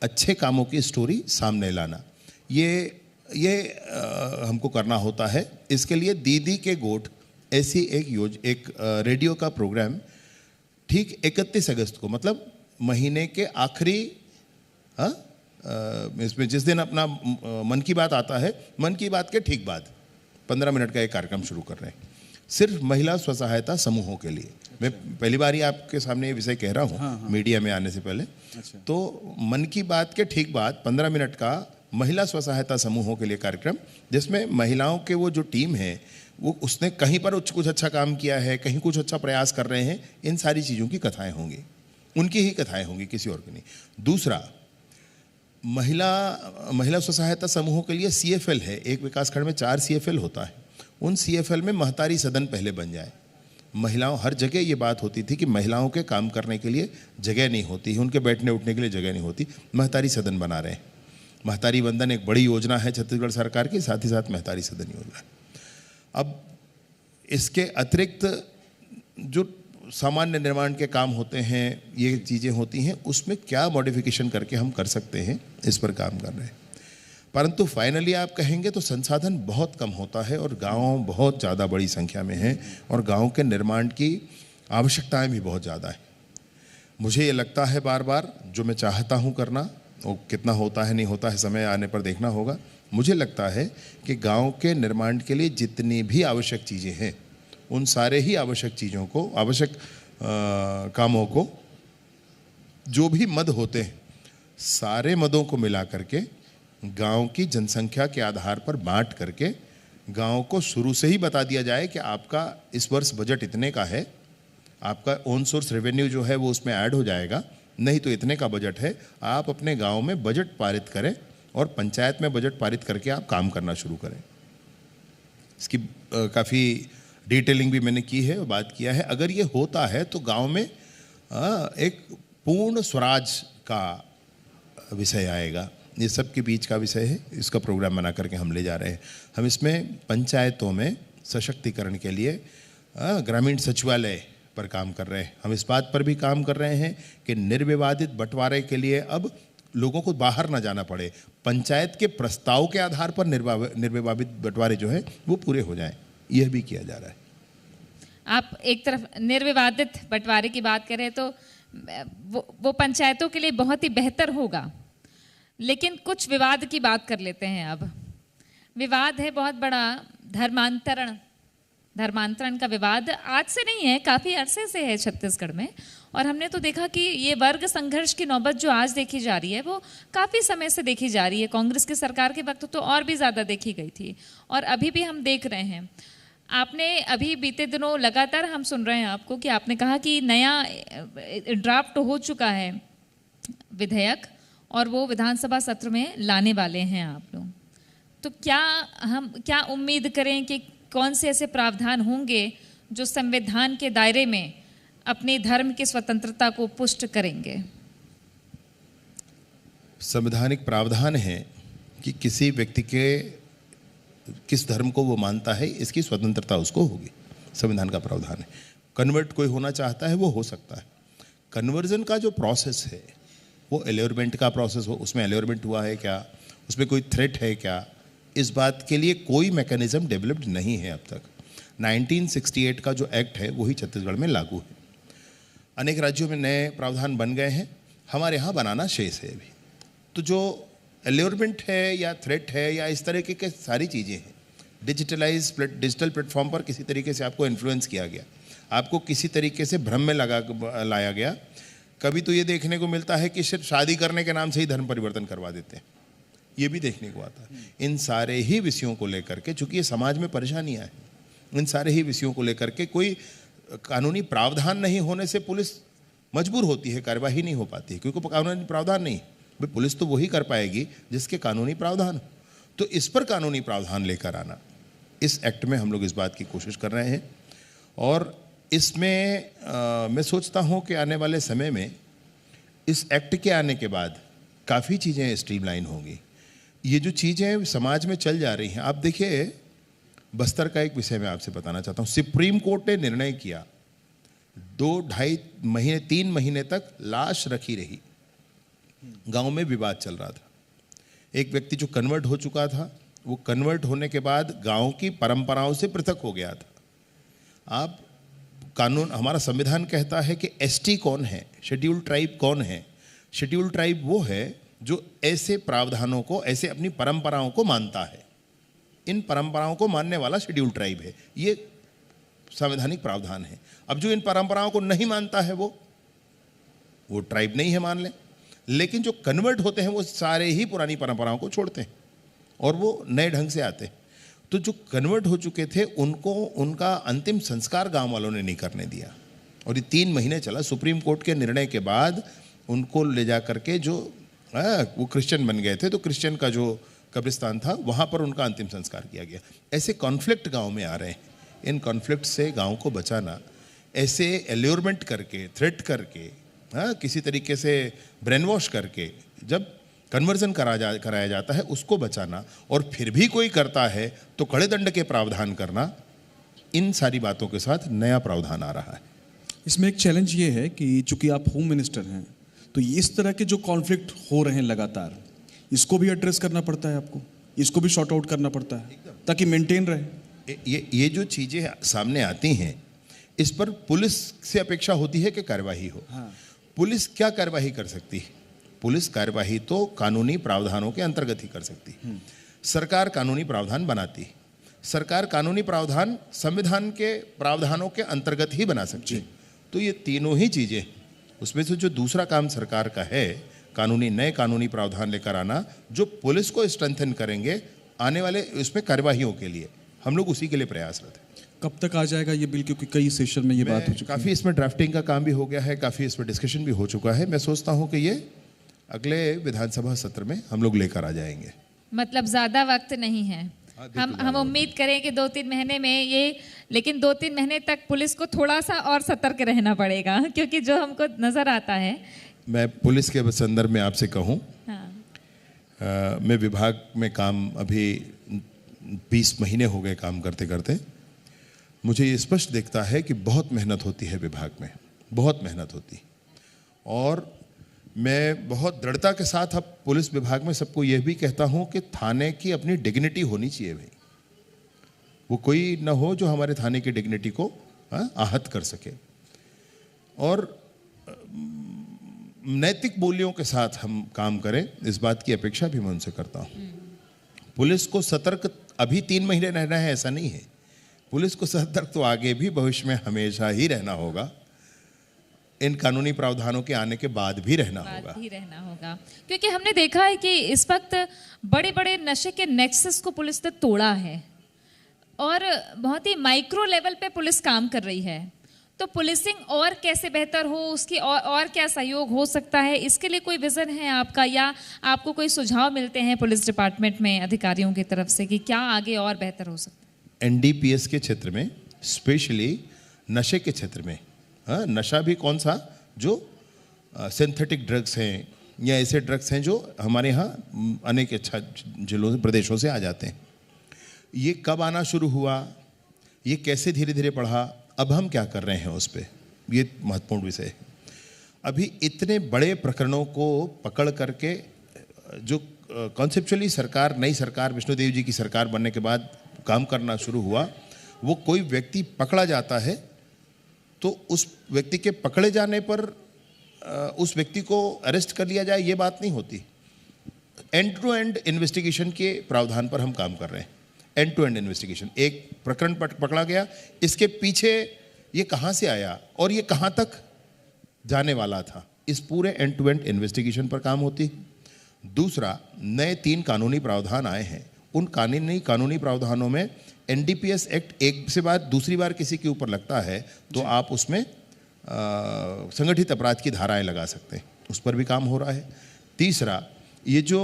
अच्छे कामों की स्टोरी सामने लाना, ये हमको करना होता है। इसके लिए दीदी के गोठ ऐसी एक रेडियो का प्रोग्राम ठीक 31 अगस्त को, मतलब महीने के आखिरी इसमें जिस दिन अपना मन की बात आता है, मन की बात के ठीक बाद 15 मिनट का एक कार्यक्रम शुरू कर रहे हैं सिर्फ महिला स्व सहायता समूहों के लिए। मैं पहली बार ही आपके सामने ये विषय कह रहा हूँ। हाँ। मीडिया में आने से पहले। अच्छा। तो मन की बात के ठीक बाद 15 मिनट का महिला स्व सहायता समूहों के लिए कार्यक्रम, जिसमें महिलाओं के वो जो टीम है वो उसने कहीं पर कुछ अच्छा काम किया है, कहीं कुछ अच्छा प्रयास कर रहे हैं, इन सारी चीज़ों की कथाएं होंगी, उनकी ही कथाएं होंगी, किसी और की नहीं। दूसरा, महिला स्व सहायता समूहों के लिए CFL है। एक विकासखंड में 4 CFL होता है। उन CFL में महतारी सदन पहले बन जाए। महिलाओं, हर जगह ये बात होती थी कि महिलाओं के काम करने के लिए जगह नहीं होती है, उनके बैठने उठने के लिए जगह नहीं होती। महतारी सदन बना रहे हैं। महतारी वंदन एक बड़ी योजना है छत्तीसगढ़ सरकार की, साथ ही साथ महतारी सदन योजना। अब इसके अतिरिक्त जो सामान्य निर्माण के काम होते हैं, ये चीज़ें होती हैं, उसमें क्या मॉडिफिकेशन करके हम कर सकते हैं, इस पर काम कर रहे हैं। परंतु फाइनली आप कहेंगे तो संसाधन बहुत कम होता है और गांव बहुत ज़्यादा बड़ी संख्या में हैं और गांव के निर्माण की आवश्यकताएं भी बहुत ज़्यादा है। मुझे ये लगता है बार बार, जो मैं चाहता हूँ करना, वो कितना होता है नहीं होता है समय आने पर देखना होगा। मुझे लगता है कि गांव के निर्माण के लिए जितनी भी आवश्यक चीज़ें हैं, उन सारे ही आवश्यक चीज़ों को, आवश्यक कामों को, जो भी मद होते हैं, सारे मदों को मिला करके गांव की जनसंख्या के आधार पर बांट करके गांव को शुरू से ही बता दिया जाए कि आपका इस वर्ष बजट इतने का है, आपका ओन सोर्स रेवेन्यू जो है वो उसमें ऐड हो जाएगा, नहीं तो इतने का बजट है। आप अपने गांव में बजट पारित करें और पंचायत में बजट पारित करके आप काम करना शुरू करें। इसकी काफ़ी डिटेलिंग भी मैंने की है, बात किया है। अगर ये होता है तो गांव में एक पूर्ण स्वराज का विषय आएगा। ये सब के बीच का विषय है। इसका प्रोग्राम बना करके हम ले जा रहे हैं। हम इसमें पंचायतों में सशक्तिकरण के लिए ग्रामीण सचिवालय पर काम कर रहे हैं। हम इस बात पर भी काम कर रहे हैं कि निर्विवादित बंटवारे के लिए अब लोगों को बाहर ना जाना पड़े, पंचायत के प्रस्ताव के आधार पर निर्विवादित बंटवारे जो है वो पूरे हो जाएं, यह भी किया जा रहा है। आप एक तरफ निर्विवादित बंटवारे की बात करें तो वो पंचायतों के लिए बहुत ही बेहतर होगा, लेकिन कुछ विवाद की बात कर लेते हैं। अब विवाद है बहुत बड़ा, धर्मांतरण का विवाद आज से नहीं है, काफ़ी अरसे से है छत्तीसगढ़ में। और हमने तो देखा कि ये वर्ग संघर्ष की नौबत जो आज देखी जा रही है वो काफ़ी समय से देखी जा रही है। कांग्रेस की सरकार के वक्त तो और भी ज़्यादा देखी गई थी और अभी भी हम देख रहे हैं। आपने अभी बीते दिनों लगातार हम सुन रहे हैं आपको कि आपने कहा कि नया ड्राफ्ट हो चुका है विधेयक और वो विधानसभा सत्र में लाने वाले हैं आप लोग। तो क्या उम्मीद करें कि कौन से ऐसे प्रावधान होंगे जो संविधान के दायरे में अपने धर्म की स्वतंत्रता को पुष्ट करेंगे? संवैधानिक प्रावधान है कि किसी व्यक्ति के किस धर्म को वो मानता है इसकी स्वतंत्रता उसको होगी, संविधान का प्रावधान है। कन्वर्ट कोई होना चाहता है वो हो सकता है। कन्वर्जन का जो प्रोसेस है वो एलोरमेंट का प्रोसेस हो, उसमें एलोरमेंट हुआ है क्या, उसमें कोई थ्रेट है क्या, इस बात के लिए कोई मैकेनिज्म डेवलप्ड नहीं है अब तक। 1968 का जो एक्ट है वही छत्तीसगढ़ में लागू है। अनेक राज्यों में नए प्रावधान बन गए हैं, हमारे यहाँ बनाना शेष है अभी। तो जो एल्योरमेंट है या थ्रेट है या इस तरह की सारी चीज़ें हैं, डिजिटल प्लेटफॉर्म पर किसी तरीके से आपको इन्फ्लुएंस किया गया, आपको किसी तरीके से भ्रम में लाया गया। कभी तो ये देखने को मिलता है कि सिर्फ शादी करने के नाम से ही धर्म परिवर्तन करवा देते हैं, ये भी देखने को आता है। इन सारे ही विषयों को लेकर के, चूंकि ये समाज में परेशानियां हैं, इन सारे ही विषयों को लेकर के कोई कानूनी प्रावधान नहीं होने से पुलिस मजबूर होती है, कार्यवाही नहीं हो पाती है, क्योंकि कानूनी प्रावधान नहीं। भाई पुलिस तो वही कर पाएगी जिसके कानूनी प्रावधान हो। तो इस पर कानूनी प्रावधान लेकर आना, इस एक्ट में हम लोग इस बात की कोशिश कर रहे हैं। और इसमें मैं सोचता हूं कि आने वाले समय में इस एक्ट के आने के बाद काफ़ी चीज़ें स्ट्रीमलाइन होंगी। ये जो चीज़ें समाज में चल जा रही हैं, आप देखिए, बस्तर का एक विषय मैं आपसे बताना चाहता हूँ। सुप्रीम कोर्ट ने निर्णय किया, 3 महीने तक लाश रखी रही, गांव में विवाद चल रहा था। एक व्यक्ति जो कन्वर्ट हो चुका था, वो कन्वर्ट होने के बाद गांव की परंपराओं से पृथक हो गया था। आप कानून, हमारा संविधान कहता है कि एसटी कौन है, शेड्यूल्ड ट्राइब कौन है। शेड्यूल्ड ट्राइब वो है जो ऐसे प्रावधानों को, ऐसे अपनी परंपराओं को मानता है। इन परंपराओं को मानने वाला शेड्यूल्ड ट्राइब है, ये संवैधानिक प्रावधान है। अब जो इन परंपराओं को नहीं मानता है वो ट्राइब नहीं है, मान लें। लेकिन जो कन्वर्ट होते हैं वो सारे ही पुरानी परंपराओं को छोड़ते हैं और वो नए ढंग से आते हैं। तो जो कन्वर्ट हो चुके थे उनको उनका अंतिम संस्कार गांव वालों ने नहीं करने दिया, और ये 3 महीने चला। सुप्रीम कोर्ट के निर्णय के बाद उनको ले जा करके, जो वो क्रिश्चियन बन गए थे, तो क्रिश्चियन का जो कब्रिस्तान था वहाँ पर उनका अंतिम संस्कार किया गया। ऐसे कॉन्फ्लिक्ट गांव में आ रहे हैं। इन कॉन्फ्लिक्ट से गांव को बचाना, ऐसे एल्योरमेंट करके, थ्रेट करके, किसी तरीके से ब्रेन वॉश करके जब कन्वर्जन कराया जाता है, उसको बचाना, और फिर भी कोई करता है तो कड़े दंड के प्रावधान करना, इन सारी बातों के साथ नया प्रावधान आ रहा है। इसमें एक चैलेंज ये है कि चूंकि आप होम मिनिस्टर हैं, तो इस तरह के जो कॉन्फ्लिक्ट हो रहे हैं लगातार, इसको भी एड्रेस करना पड़ता है आपको, इसको भी शॉर्ट आउट करना पड़ता है ताकि मेंटेन रहे। ये जो चीज़ें सामने आती हैं, इस पर पुलिस से अपेक्षा होती है कि कार्यवाही हो। हाँ। पुलिस क्या कार्यवाही कर सकती है? पुलिस कार्यवाही तो कानूनी प्रावधानों के अंतर्गत ही कर सकती है। सरकार कानूनी प्रावधान बनाती है। सरकार कानूनी प्रावधान संविधान के प्रावधानों के अंतर्गत ही बना सकती है। तो ये तीनों ही चीज़ें, उसमें से जो दूसरा काम सरकार का है, नए कानूनी प्रावधान लेकर आना, जो पुलिस को स्ट्रेंथन करेंगे आने वाले उसमें कार्यवाहियों के लिए, हम लोग उसी के लिए प्रयासरत हैं। कब तक आ जाएगा ये बिल? क्योंकि कई सेशन में ये बात हो चुकी है, काफ़ी इसमें ड्राफ्टिंग का काम भी हो गया है, काफ़ी इसमें डिस्कशन भी हो चुका है। मैं सोचता हूँ कि ये अगले विधानसभा सत्र में हम लोग लेकर आ जाएंगे। मतलब ज़्यादा वक्त नहीं है। हम उम्मीद करें कि 2-3 महीने में ये, लेकिन 2-3 महीने तक पुलिस को थोड़ा सा और सतर्क रहना पड़ेगा, क्योंकि जो हमको नज़र आता है। मैं पुलिस के संदर्भ में आपसे कहूँ, हाँ। मैं विभाग में काम अभी 20 महीने हो गए काम करते करते। मुझे ये स्पष्ट दिखता है कि बहुत मेहनत होती है विभाग में, बहुत मेहनत होती, और मैं बहुत दृढ़ता के साथ अब पुलिस विभाग में सबको यह भी कहता हूं कि थाने की अपनी डिग्निटी होनी चाहिए भाई। वो कोई न हो जो हमारे थाने की डिग्निटी को आहत कर सके, और नैतिक मूल्यों के साथ हम काम करें, इस बात की अपेक्षा भी मैं उनसे करता हूं। पुलिस को सतर्क अभी 3 महीने रहना है ऐसा नहीं है, पुलिस को सतर्क तो आगे भी भविष्य में हमेशा ही रहना होगा, इन कानूनी प्रावधानों के आने के बाद भी रहना होगा। क्योंकि हमने देखा है कि इस वक्त बड़े बड़े नशे के नेक्सस को पुलिस ने तोड़ा है और बहुत ही माइक्रो लेवल पे पुलिस काम कर रही है। तो पुलिसिंग और कैसे बेहतर हो, उसकी और क्या सहयोग हो सकता है, इसके लिए कोई विजन है आपका, या आपको कोई सुझाव मिलते हैं पुलिस डिपार्टमेंट में अधिकारियों की तरफ से कि क्या आगे और बेहतर हो सकता है? एनडीपीएस के क्षेत्र में, स्पेशली नशे के क्षेत्र में, नशा भी कौन सा, जो सिंथेटिक ड्रग्स हैं या ऐसे ड्रग्स हैं जो हमारे यहाँ अनेक जिलों प्रदेशों से आ जाते हैं, ये कब आना शुरू हुआ, ये कैसे धीरे धीरे बढ़ा, अब हम क्या कर रहे हैं उस पर, ये महत्वपूर्ण विषय है। अभी इतने बड़े प्रकरणों को पकड़ करके जो कॉन्सेप्चुअली सरकार, नई सरकार, विष्णुदेव जी की सरकार बनने के बाद काम करना शुरू हुआ, वो कोई व्यक्ति पकड़ा जाता है तो उस व्यक्ति के पकड़े जाने पर उस व्यक्ति को अरेस्ट कर लिया जाए, ये बात नहीं होती। एंड टू एंड इन्वेस्टिगेशन के प्रावधान पर हम काम कर रहे हैं। एंड टू एंड इन्वेस्टिगेशन, एक प्रकरण पकड़ा गया, इसके पीछे ये कहाँ से आया और ये कहाँ तक जाने वाला था, इस पूरे एंड टू एंड इन्वेस्टिगेशन पर काम होती है। दूसरा, नए 3 कानूनी प्रावधान आए हैं, उन कानूनी प्रावधानों में एनडीपीएस एक्ट एक से बाद दूसरी बार किसी के ऊपर लगता है तो आप उसमें संगठित अपराध की धाराएं लगा सकते हैं, उस पर भी काम हो रहा है। तीसरा, ये जो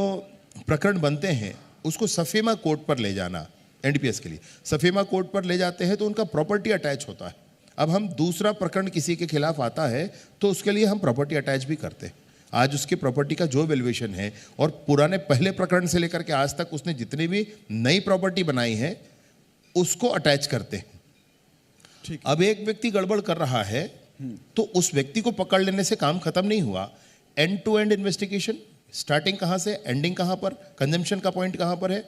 प्रकरण बनते हैं उसको सफेमा कोर्ट पर ले जाना, एनडीपीएस के लिए सफेमा कोर्ट पर ले जाते हैं तो उनका प्रॉपर्टी अटैच होता है। अब हम दूसरा प्रकरण किसी के खिलाफ आता है तो उसके लिए हम प्रॉपर्टी अटैच भी करते हैं। आज उसके प्रॉपर्टी का जो वैल्यूएशन है और पुराने पहले प्रकरण से लेकर के आज तक उसने जितनी भी नई प्रॉपर्टी बनाई है उसको अटैच करते हैं। अब एक व्यक्ति गड़बड़ कर रहा है तो उस व्यक्ति को पकड़ लेने से काम खत्म नहीं हुआ। End to end investigation, starting कहां से, एंडिंग कहां पर, कंजम्पशन का पॉइंट कहां पर है।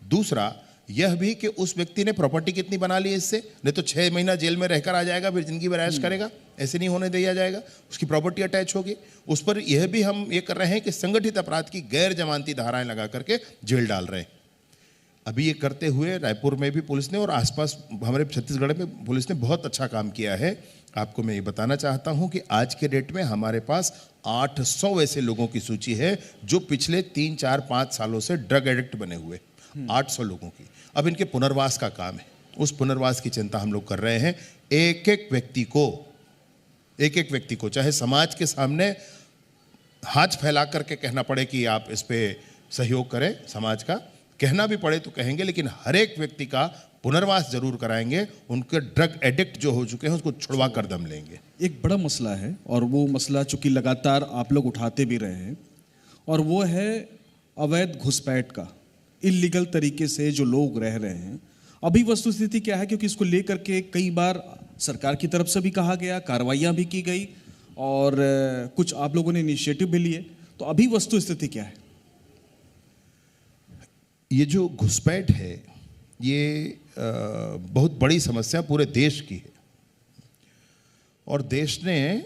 दूसरा यह भी कि उस व्यक्ति ने प्रॉपर्टी कितनी बना ली इससे, नहीं तो 6 महीना जेल में रहकर आ जाएगा, फिर जिंदगी भर ऐश करेगा, ऐसे नहीं होने दिया जाएगा, उसकी प्रॉपर्टी अटैच होगी। उस पर यह भी हम ये कर रहे हैं कि संगठित अपराध की गैर जमानती धाराएं लगा करके जेल डाल रहे हैं। अभी ये करते हुए रायपुर में भी पुलिस ने और आसपास हमारे छत्तीसगढ़ में पुलिस ने बहुत अच्छा काम किया है। आपको मैं ये बताना चाहता हूं कि आज के डेट में हमारे पास 800 ऐसे लोगों की सूची है जो पिछले 3, 4, 5 सालों से ड्रग एडिक्ट बने हुए, 800 लोगों की। अब इनके पुनर्वास का काम है, उस पुनर्वास की चिंता हम लोग कर रहे हैं। एक एक व्यक्ति को चाहे समाज के सामने हाथ फैला करके कहना पड़े कि आप इस पे सहयोग करें, समाज का कहना भी पड़े तो कहेंगे, लेकिन हर एक व्यक्ति का पुनर्वास जरूर कराएंगे। उनके ड्रग एडिक्ट जो हो चुके हैं उसको छुड़वा कर दम लेंगे। एक बड़ा मसला है और वो मसला चूंकि लगातार आप लोग उठाते भी रहे हैं, और वो है अवैध घुसपैठ का। इल्लीगल तरीके से जो लोग रह रहे हैं, अभी वस्तुस्थिति क्या है, क्योंकि इसको लेकर के कई बार सरकार की तरफ से भी कहा गया, कार्रवाइयां भी की गई और कुछ आप लोगों ने इनिशिएटिव भी लिए, तो अभी वस्तुस्थिति क्या है? ये जो घुसपैठ है ये बहुत बड़ी समस्या पूरे देश की है। और देश ने,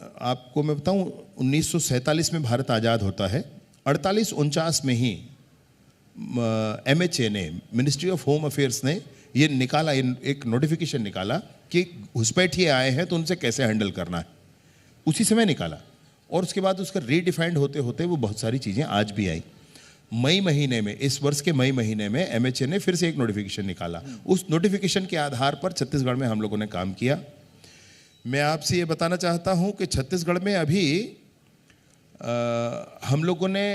आपको मैं बताऊं, 1947 में भारत आज़ाद होता है, 48-49 में ही MHA ने, मिनिस्ट्री ऑफ होम अफेयर्स ने ये निकाला, एक नोटिफिकेशन निकाला कि घुसपैठिए आए हैं तो उनसे कैसे हैंडल करना है। उसी समय निकाला और उसके बाद उसका रीडिफाइंड होते होते वो बहुत सारी चीज़ें आज भी आई। मई महीने में, इस वर्ष के मई महीने में MHA ने फिर से एक नोटिफिकेशन निकाला। उस नोटिफिकेशन के आधार पर छत्तीसगढ़ में हम लोगों ने काम किया। मैं आपसे ये बताना चाहता हूं कि छत्तीसगढ़ में अभी हम लोगों ने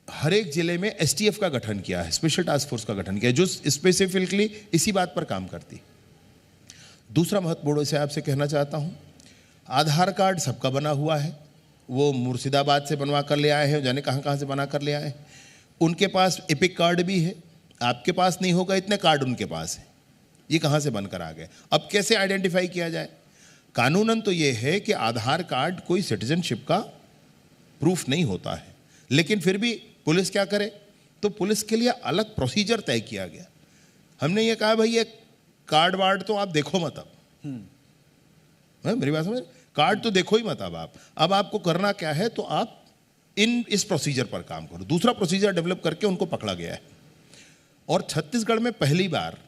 हर एक जिले में STF का गठन किया है, स्पेशल टास्क फोर्स का गठन किया है, जो स्पेसिफिकली इसी बात पर काम करती। दूसरा महत्वपूर्ण से आपसे कहना चाहता हूं, आधार कार्ड सबका बना हुआ है। वो मुर्शिदाबाद से बनवा कर ले आए हैं, जाने कहाँ से बना कर ले आए हैं। उनके पास एपिक कार्ड भी है, आपके पास नहीं होगा, इतने कार्ड उनके पास है। ये कहाँ से बनकर आ गए? अब कैसे आइडेंटिफाई किया जाए? कानूनन तो ये है कि आधार कार्ड कोई सिटीजनशिप का प्रूफ नहीं होता है, लेकिन फिर भी पुलिस क्या करे, तो पुलिस के लिए अलग प्रोसीजर तय किया गया। हमने ये कहा भाई ये कार्ड वार्ड तो आप देखो मत, अब मेरी बात समझ, कार्ड तो देखो ही मत अब आपको करना क्या है, तो आप इस प्रोसीजर पर काम करो। दूसरा प्रोसीजर डेवलप करके उनको पकड़ा गया है। और छत्तीसगढ़ में पहली बार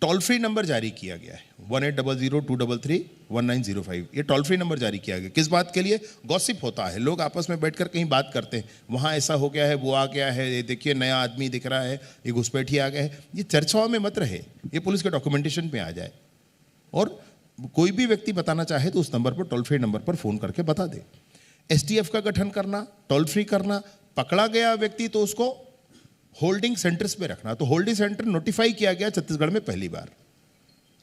टोल फ्री नंबर जारी किया गया है, 1800-233-1905। ये टोल फ्री नंबर जारी किया गया। किस बात के लिए? गॉसिप होता है, लोग आपस में बैठकर कहीं बात करते हैं, वहाँ ऐसा हो गया है, वो आ गया है, ये देखिए नया आदमी दिख रहा है, ये घुसपैठी आ गया है। ये चर्चाओं में मत रहे, ये पुलिस के डॉक्यूमेंटेशन में आ जाए। और कोई भी व्यक्ति बताना चाहे तो उस नंबर पर, टोल फ्री नंबर पर फ़ोन करके बता दे। STF का गठन करना, टोल फ्री करना, पकड़ा गया व्यक्ति तो उसको होल्डिंग सेंटर्स पे रखना। तो होल्डिंग सेंटर नोटिफाई किया गया छत्तीसगढ़ में पहली बार।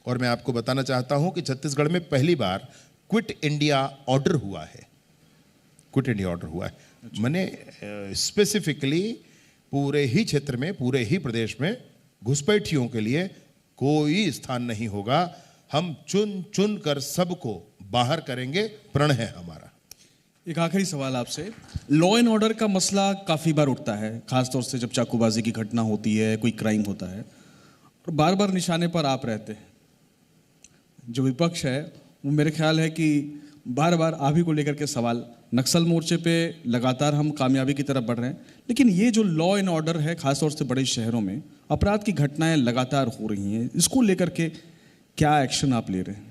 और मैं आपको बताना चाहता हूं कि छत्तीसगढ़ में पहली बार क्विट इंडिया ऑर्डर हुआ है। क्विट इंडिया ऑर्डर हुआ है, मैंने स्पेसिफिकली पूरे ही क्षेत्र में, पूरे ही प्रदेश में घुसपैठियों के लिए कोई स्थान नहीं होगा। हम चुन चुन कर सबको बाहर करेंगे, प्रण है हमारा। एक आखिरी सवाल आपसे, लॉ एंड ऑर्डर का मसला काफ़ी बार उठता है, खासतौर से जब चाकूबाजी की घटना होती है, कोई क्राइम होता है, और बार बार निशाने पर आप रहते हैं। जो विपक्ष है वो मेरे ख्याल है कि बार बार आप ही को लेकर के सवाल, नक्सल मोर्चे पे लगातार हम कामयाबी की तरफ बढ़ रहे हैं, लेकिन ये जो लॉ एंड ऑर्डर है, खासतौर से बड़े शहरों में अपराध की घटनाएं लगातार हो रही हैं, इसको लेकर के क्या एक्शन आप ले रहे हैं?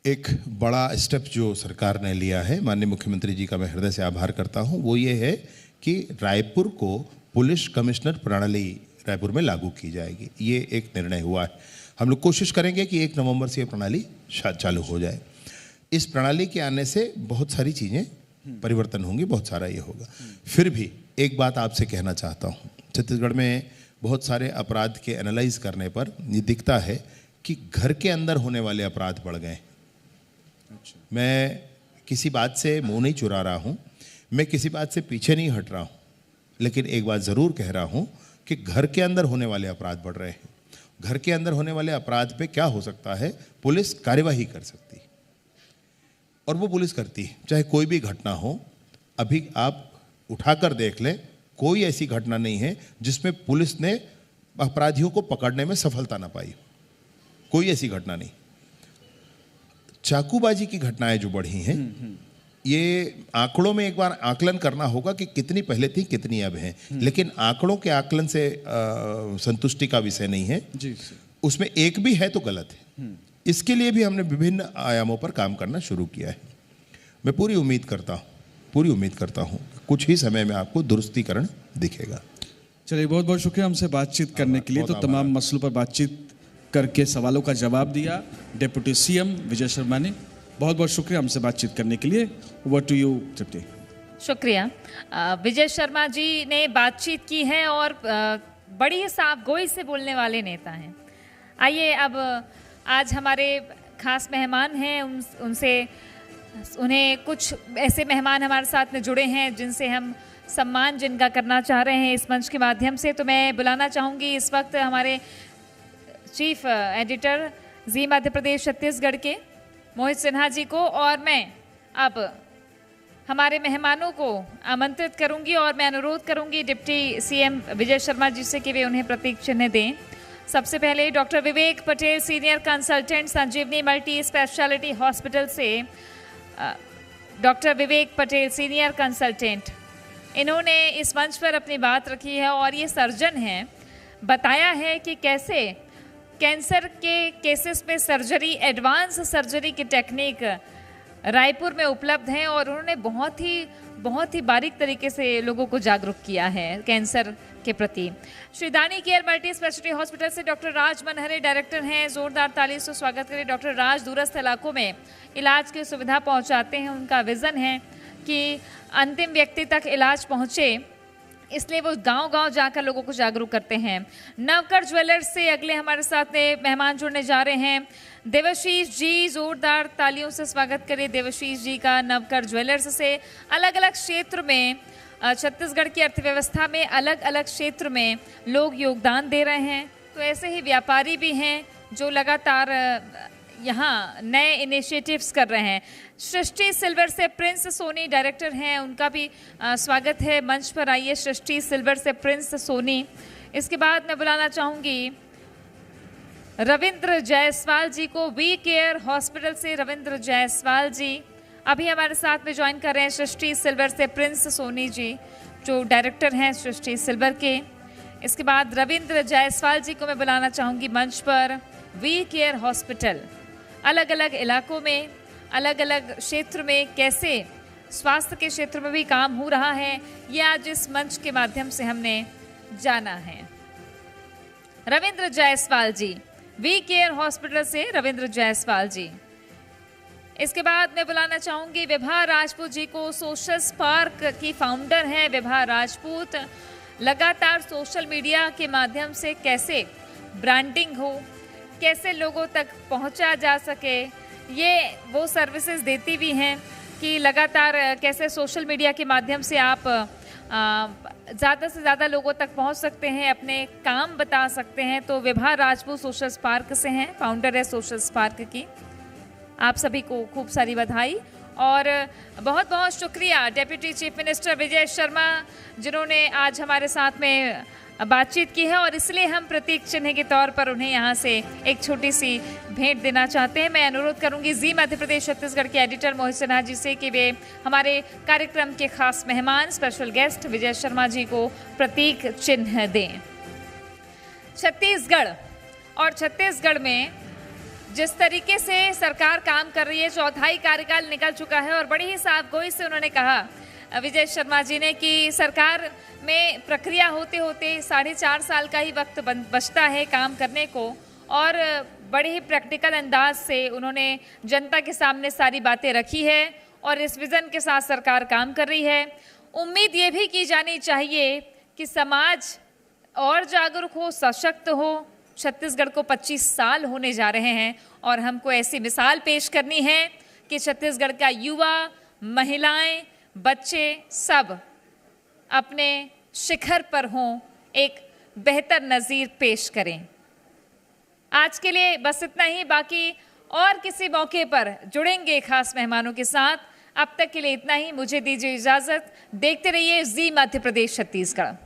एक बड़ा स्टेप जो सरकार ने लिया है, माननीय मुख्यमंत्री जी का मैं हृदय से आभार करता हूं, वो ये है कि रायपुर को पुलिस कमिश्नर प्रणाली रायपुर में लागू की जाएगी। ये एक निर्णय हुआ है। हम लोग कोशिश करेंगे कि 1 नवंबर से ये प्रणाली चालू हो जाए। इस प्रणाली के आने से बहुत सारी चीज़ें परिवर्तन होंगी, बहुत सारा ये होगा। फिर भी एक बात आपसे कहना चाहता हूँ, छत्तीसगढ़ में बहुत सारे अपराध के एनालाइज करने पर ये दिखता है कि घर के अंदर होने वाले अपराध बढ़ गए। मैं किसी बात से मुंह नहीं चुरा रहा हूं, मैं किसी बात से पीछे नहीं हट रहा हूं, लेकिन एक बात जरूर कह रहा हूं कि घर के अंदर होने वाले अपराध बढ़ रहे हैं। घर के अंदर होने वाले अपराध पे क्या हो सकता है, पुलिस कार्यवाही कर सकती है, और वो पुलिस करती है, चाहे कोई भी घटना हो। अभी आप उठाकर देख लें, कोई ऐसी घटना नहीं है जिसमें पुलिस ने अपराधियों को पकड़ने में सफलता ना पाई, कोई ऐसी घटना नहीं। चाकूबाजी की घटनाएं जो बढ़ी हैं, ये आंकड़ों में एक बार आकलन करना होगा कि कितनी पहले थी, कितनी अब हैं, लेकिन आंकड़ों के आकलन से संतुष्टि का विषय नहीं है जी। उसमें एक भी है तो गलत है। इसके लिए भी हमने विभिन्न आयामों पर काम करना शुरू किया है। मैं पूरी उम्मीद करता हूँ कुछ ही समय में आपको दुरुस्तीकरण दिखेगा। चलिए, बहुत बहुत शुक्रिया हमसे बातचीत करने के लिए। तो तमाम मसलों पर बातचीत करके सवालों का जवाब दिया डिप्टी सीएम विजय शर्मा ने। बहुत बहुत शुक्रिया हमसे बातचीत करने के लिए। ओवर टू यू तृप्ति। शुक्रिया। विजय शर्मा जी ने बातचीत की है और बड़ी ही साफ गोई से बोलने वाले नेता हैं। आइए, अब आज हमारे खास मेहमान हैं, उन्हें कुछ ऐसे मेहमान हमारे साथ में जुड़े हैं जिनसे हम सम्मान जिनका करना चाह रहे हैं इस मंच के माध्यम से। तो मैं बुलाना चाहूँगी इस वक्त हमारे चीफ एडिटर जी मध्य प्रदेश छत्तीसगढ़ के मोहित सिन्हा जी को, और मैं अब हमारे मेहमानों को आमंत्रित करूंगी और मैं अनुरोध करूंगी डिप्टी सीएम विजय शर्मा जी से कि वे उन्हें प्रतीक चिन्ह दें। सबसे पहले डॉक्टर विवेक पटेल, सीनियर कंसल्टेंट, संजीवनी मल्टी स्पेशलिटी हॉस्पिटल से डॉक्टर विवेक पटेल, सीनियर कंसल्टेंट, इन्होंने इस मंच पर अपनी बात रखी है और ये सर्जन हैं। बताया है कि कैसे कैंसर के केसेस में सर्जरी, एडवांस सर्जरी की टेक्निक रायपुर में उपलब्ध है और उन्होंने बहुत ही बारीक तरीके से लोगों को जागरूक किया है कैंसर के प्रति। श्रीदानी केयर मल्टी स्पेशलिटी हॉस्पिटल से डॉक्टर राज मनहरे डायरेक्टर हैं। जोरदार ताली से स्वागत करें। डॉक्टर राज दूरस्थ इलाकों में इलाज की सुविधा पहुंचाते हैं। उनका विजन है कि अंतिम व्यक्ति तक इलाज पहुंचे, इसलिए वो गांव-गांव जाकर लोगों को जागरूक करते हैं। नवकर ज्वेलर्स से अगले हमारे साथ में मेहमान जुड़ने जा रहे हैं देवाशीष जी। जोरदार तालियों से स्वागत करें देवाशीष जी का। नवकर ज्वेलर्स से अलग अलग क्षेत्र में, छत्तीसगढ़ की अर्थव्यवस्था में अलग अलग क्षेत्र में लोग योगदान दे रहे हैं। तो ऐसे ही व्यापारी भी हैं जो लगातार यहाँ नए इनिशिएटिव्स कर रहे हैं। सृष्टि सिल्वर से प्रिंस सोनी डायरेक्टर हैं, उनका भी स्वागत है, मंच पर आइए सृष्टि सिल्वर से प्रिंस सोनी। इसके बाद मैं बुलाना चाहूँगी रविंद्र जायसवाल जी को, वी केयर हॉस्पिटल से रविंद्र जायसवाल जी अभी हमारे साथ में ज्वाइन कर रहे हैं। सृष्टि सिल्वर से प्रिंस सोनी जी जो डायरेक्टर हैं सृष्टि सिल्वर के। इसके बाद रविंद्र जायसवाल जी को मैं बुलाना चाहूँगी मंच पर। वी केयर हॉस्पिटल अलग अलग इलाकों में, अलग अलग क्षेत्र में कैसे स्वास्थ्य के क्षेत्र में भी काम हो रहा है, ये आज इस मंच के माध्यम से हमने जाना है। रविंद्र जायसवाल जी, वी केयर हॉस्पिटल से रविंद्र जायसवाल जी। इसके बाद मैं बुलाना चाहूंगी विभा राजपूत जी को, सोशल स्पार्क की फाउंडर हैं विभा राजपूत। लगातार सोशल मीडिया के माध्यम से कैसे ब्रांडिंग हो, कैसे लोगों तक पहुंचा जा सके, ये वो सर्विसेज देती भी हैं कि लगातार कैसे सोशल मीडिया के माध्यम से आप ज़्यादा से ज़्यादा लोगों तक पहुंच सकते हैं, अपने काम बता सकते हैं। तो विभा राजपूत सोशल स्पार्क से हैं, फाउंडर है सोशल स्पार्क की। आप सभी को खूब सारी बधाई और बहुत बहुत शुक्रिया deputy chief minister Vijay Sharma जिन्होंने आज हमारे साथ में बातचीत की है और इसलिए हम प्रतीक चिन्ह के तौर पर उन्हें यहाँ से एक छोटी सी भेंट देना चाहते हैं। मैं अनुरोध करूंगी जी मध्य प्रदेश छत्तीसगढ़ के एडिटर मोहित सिन्हा जी से कि वे हमारे कार्यक्रम के खास मेहमान स्पेशल गेस्ट विजय शर्मा जी को प्रतीक चिन्ह दें। छत्तीसगढ़ और छत्तीसगढ़ में जिस तरीके से सरकार काम कर रही है, चौथाई कार्यकाल निकल चुका है और बड़ी ही साफगोई से उन्होंने कहा विजय शर्मा जी ने कि सरकार में प्रक्रिया होते होते 4.5 साल का ही वक्त बचता है काम करने को और बड़े ही प्रैक्टिकल अंदाज से उन्होंने जनता के सामने सारी बातें रखी है और इस विजन के साथ सरकार काम कर रही है। उम्मीद ये भी की जानी चाहिए कि समाज और जागरूक हो, सशक्त हो। छत्तीसगढ़ को 25 साल होने जा रहे हैं और हमको ऐसी मिसाल पेश करनी है कि छत्तीसगढ़ का युवा, महिलाएं, बच्चे सब अपने शिखर पर हों, एक बेहतर नज़ीर पेश करें। आज के लिए बस इतना ही, बाकी और किसी मौके पर जुड़ेंगे खास मेहमानों के साथ। अब तक के लिए इतना ही, मुझे दीजिए इजाज़त। देखते रहिए जी मध्य प्रदेश छत्तीसगढ़।